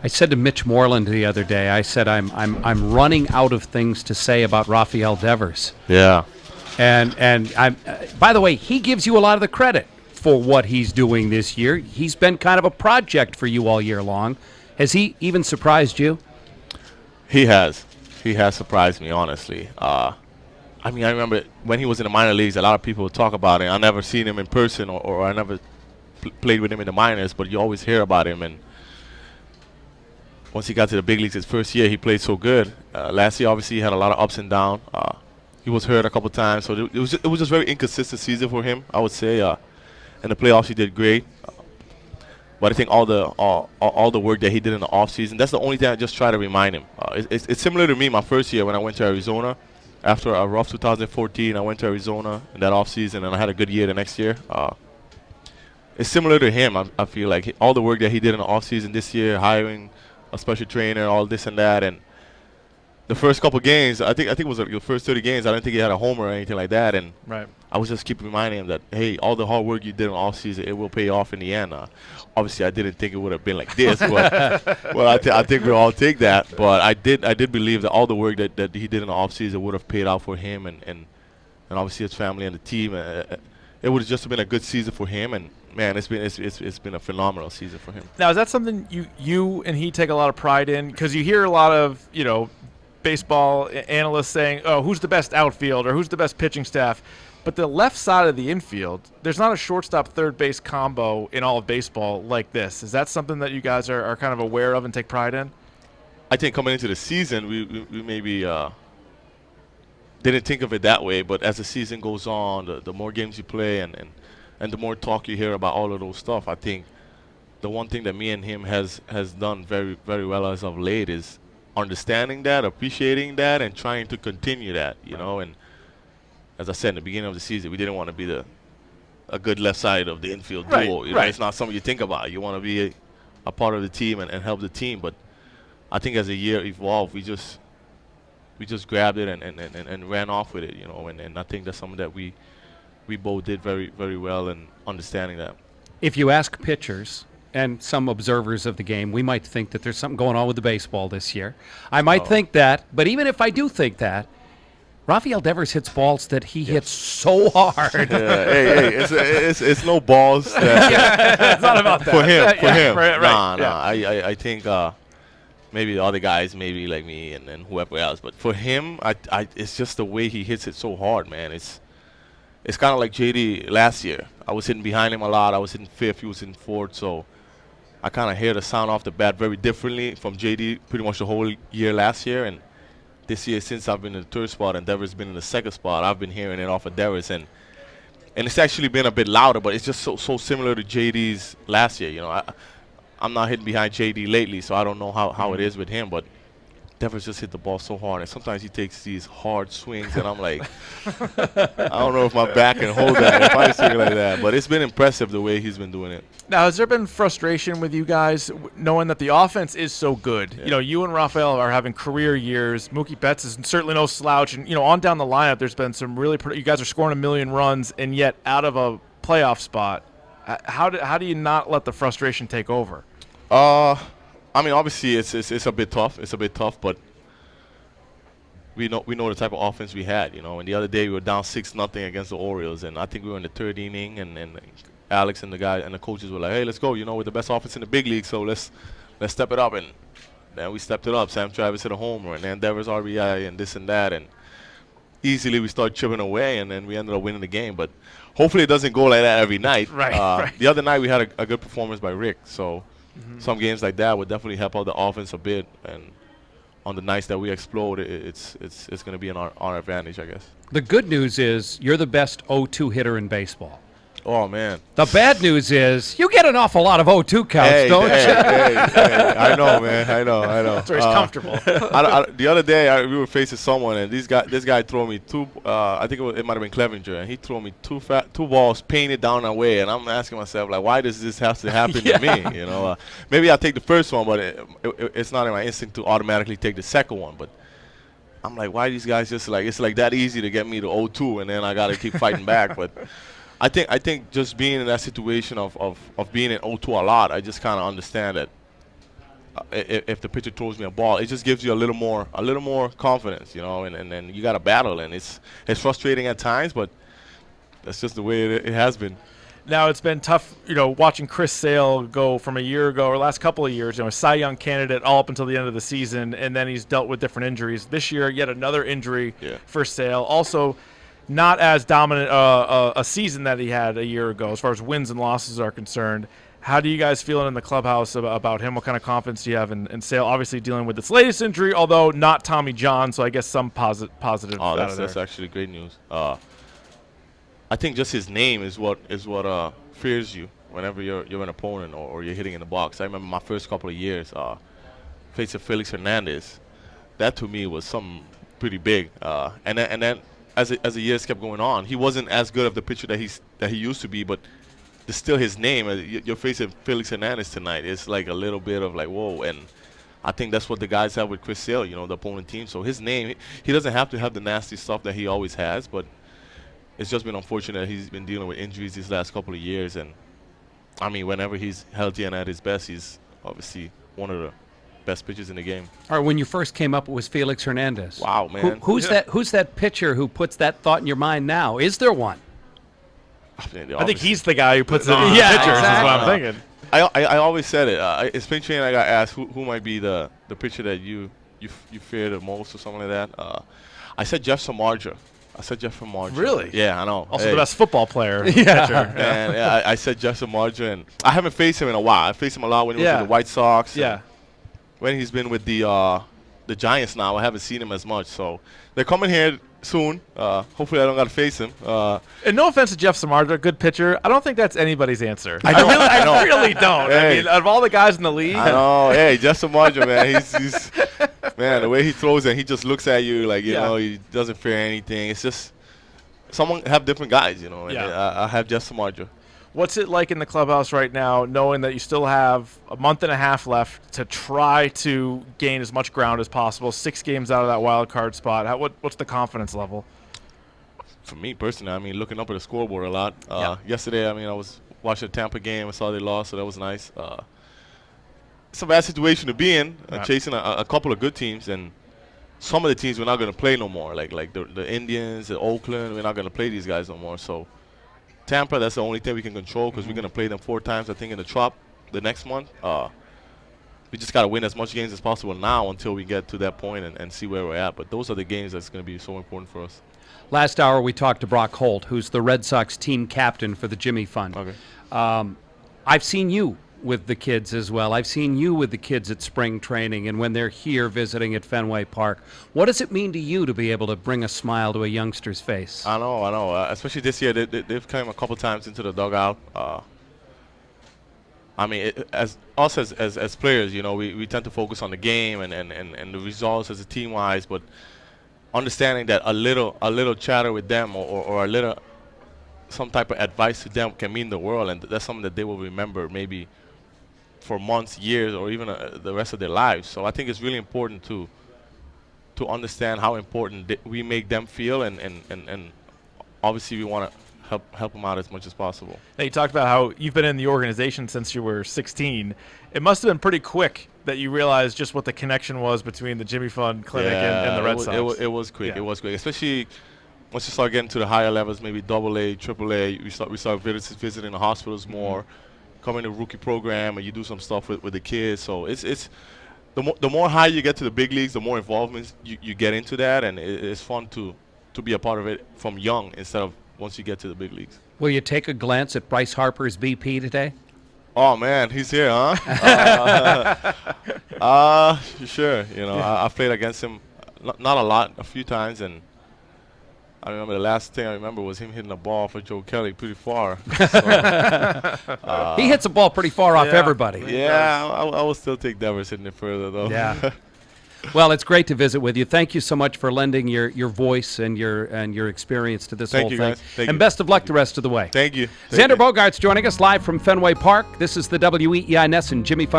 I said to Mitch Moreland the other day, I said I'm running out of things to say about Rafael Devers. Yeah. And I'm by the way, he gives you a lot of the credit for what he's doing this year. He's been kind of a project for you all year long. Has he even surprised you? He has. He has surprised me, honestly. I remember when he was in the minor leagues, a lot of people would talk about him. I never seen him in person, or I never played with him in the minors, but you always hear about him. And once he got to the big leagues his first year, he played so good. Last year, obviously, he had a lot of ups and downs. He was hurt a couple times, so it was just very inconsistent season for him, I would say. In the playoffs, he did great. But I think all the work that he did in the offseason, that's the only thing I just try to remind him. It's similar to me my first year when I went to Arizona. After a rough 2014, I went to Arizona in that offseason, and I had a good year the next year. It's similar to him. I feel like all the work that he did in the offseason this year, hiring a special trainer, all this and that, and the first couple games, I think it was the first 30 games, I didn't think he had a homer or anything like that, and right. I was just keep reminding him that, hey, all the hard work you did in the offseason, it will pay off in the end. Obviously, I didn't think it would have been like this, but well, I think we'll all take that. But I did believe that all the work that he did in the offseason would have paid out for him and obviously his family and the team. It would have just been a good season for him, and man, it's been a phenomenal season for him. Now, is that something you and he take a lot of pride in? Because you hear a lot of baseball analysts saying, "Oh, who's the best outfield or who's the best pitching staff?" But the left side of the infield, there's not a shortstop third base combo in all of baseball like this. Is that something that you guys are kind of aware of and take pride in? I think coming into the season, we maybe didn't think of it that way. But as the season goes on, the more games you play and the more talk you hear about all of those stuff, I think the one thing that me and him has done very, very well as of late is understanding that, appreciating that, and trying to continue that, and as I said in the beginning of the season, we didn't want to be a good left side of the infield duo. It's not something you think about. You want to be a part of the team and help the team. But I think as the year evolved, we just grabbed it and ran off with it, and I think that's something that we both did very, very well in understanding that. If you ask pitchers and some observers of the game, we might think that there's something going on with the baseball this year. I might think that, but even if I do think that, Rafael Devers hits balls that he hits so hard. Hey, it's no balls. It's not about that. For him. Right. I think maybe the other guys, maybe like me and whoever else, but for him, it's just the way he hits it so hard, man. It's kind of like JD last year. I was hitting behind him a lot. I was hitting fifth. He was hitting fourth. So I kind of hear the sound off the bat very differently from JD pretty much the whole year last year. And this year, since I've been in the third spot and Devers been in the second spot, I've been hearing it off of Devers. And it's actually been a bit louder, but it's just so similar to JD's last year. I'm not hitting behind JD lately, so I don't know how it is with him. But Devers just hit the ball so hard, and sometimes he takes these hard swings, and I'm like, I don't know if my back can hold that if I swing like that. But it's been impressive the way he's been doing it. Now, has there been frustration with you guys knowing that the offense is so good? Yeah. You and Rafael are having career years. Mookie Betts is certainly no slouch, and on down the lineup, there's been some really you guys are scoring 1 million runs, and yet out of a playoff spot. How do you not let the frustration take over? Obviously, it's a bit tough. It's a bit tough, but we know the type of offense we had. And the other day we were down 6-0 against the Orioles, and I think we were in the third inning, and Alex and the guy and the coaches were like, "Hey, let's go! We're the best offense in the big league, so let's step it up." And then we stepped it up. Sam Travis hit a homer, and then Devers RBI, and this and that, and easily we started chipping away, and then we ended up winning the game. But hopefully it doesn't go like that every night. Right. The other night we had a good performance by Rick, so. Some games like that would definitely help out the offense a bit, and on the nights that we explode, it's going to be in our advantage, I guess. The good news is you're the best 0-2 hitter in baseball. Oh, man. The bad news is you get an awful lot of 0-2 counts, don't you? Hey, I know, man. I know. That's where he's comfortable. The other day, we were facing someone, and this guy threw me two. I think it might have been Clevenger, and he threw me two balls painted down and away. And I'm asking myself, like, why does this have to happen to me? Maybe I'll take the first one, but it's not in my instinct to automatically take the second one. But I'm like, why these guys just like it's like that easy to get me to 0-2, and then I got to keep fighting back. But I think just being in that situation of being in 0-2 a lot, I just kind of understand that if the pitcher throws me a ball. It just gives you a little more confidence, you know. And then you got to battle, and it's frustrating at times, but that's just the way it has been. Now, it's been tough, watching Chris Sale go from a year ago or last couple of years, a Cy Young candidate all up until the end of the season, and then he's dealt with different injuries. This year, yet another injury for Sale. Also, not as dominant a season that he had a year ago as far as wins and losses are concerned. How do you guys feeling in the clubhouse about him? What kind of confidence do you have in Sale? Obviously dealing with this latest injury, although not Tommy John, so I guess some positive Oh, that's actually great news. I think just his name is what fears you whenever you're an opponent or you're hitting in the box. I remember my first couple of years facing Felix Hernandez. That to me was something pretty big. And then as the years kept going on, he wasn't as good of the pitcher that he used to be, but it's still his name. You're facing Felix Hernandez tonight. It's like a little bit of like, whoa. And I think that's what the guys have with Chris Sale, the opponent team. So his name, he doesn't have to have the nasty stuff that he always has, but it's just been unfortunate that he's been dealing with injuries these last couple of years. And, I mean, whenever he's healthy and at his best, he's obviously one of the best pitchers in the game. All right, when you first came up, it was Felix Hernandez. Wow, man. Who's that pitcher who puts that thought in your mind now? Is there one? I think he's the guy who puts it in Yeah, pitchers, exactly. is what I'm thinking. I always said it. In spring training, I got asked who might be the pitcher that you fear the most or something like that. I said Jeff Samardzija. Really? Yeah, I know. Also the best football player. And I said Jeff Samardzija, and I haven't faced him in a while. I faced him a lot when he was with the White Sox. Yeah. When he's been with the Giants now, I haven't seen him as much. So they're coming here soon. Hopefully, I don't got to face him. And no offense to Jeff Samardzija, good pitcher. I don't think that's anybody's answer. I really don't. Hey. I mean, out of all the guys in the league, I know. Hey, Jeff Samardzija, man, he's man, the way he throws it, he just looks at you like he doesn't fear anything. It's just someone have different guys, And I have Jeff Samardzija. what's it like in the clubhouse right now, knowing that you still have a month and a half left to try to gain as much ground as possible? 6 games out of that wild card spot. What's the confidence level? For me personally, I mean, looking up at the scoreboard a lot. Yesterday, I mean, I was watching the Tampa game. I saw they lost, so that was nice. It's a bad situation to be in, chasing a couple of good teams, and some of the teams we're not going to play no more, like the Indians, the Oakland. We're not going to play these guys no more. So Tampa, that's the only thing we can control because we're going to play them 4 times, I think, in the Trop the next month. We just got to win as much games as possible now until we get to that point and see where we're at. But those are the games that's going to be so important for us. Last hour, we talked to Brock Holt, who's the Red Sox team captain for the Jimmy Fund. Okay. I've seen you with the kids as well. I've seen you with the kids at spring training and when they're here visiting at Fenway Park. What does it mean to you to be able to bring a smile to a youngster's face? I know. Especially this year, they've come a couple times into the dugout. I mean, as players, we tend to focus on the game and the results as a team-wise, but understanding that a little chatter with them or a little some type of advice to them can mean the world, and that's something that they will remember maybe for months, years, or even the rest of their lives. So I think it's really important to understand how important we make them feel, and obviously we want to help them out as much as possible. Now, you talked about how you've been in the organization since you were 16. It must have been pretty quick that you realized just what the connection was between the Jimmy Fund Clinic and the Red Sox. It was quick. Yeah. It was quick, especially once you start getting to the higher levels, maybe AA, AAA. We start visiting the hospitals more, coming to rookie program, and you do some stuff with the kids. So it's the more high you get to the big leagues, the more involvement you get into that, and it's fun to be a part of it from young instead of once you get to the big leagues. Will you take a glance at Bryce Harper's BP today? Oh man, he's here, huh? Sure. I played against him, not a lot, a few times, and I remember the last thing I remember was him hitting a ball for Joe Kelly pretty far. So, he hits a ball pretty far off everybody. Yeah, I will still take Devers hitting it further though. Yeah. Well, it's great to visit with you. Thank you so much for lending your voice and your experience to this whole thing. Guys. Thank and you. best of luck the rest of the way. Thank you. Xander Bogaerts joining us live from Fenway Park. This is the WEEI Ness and Jimmy Fund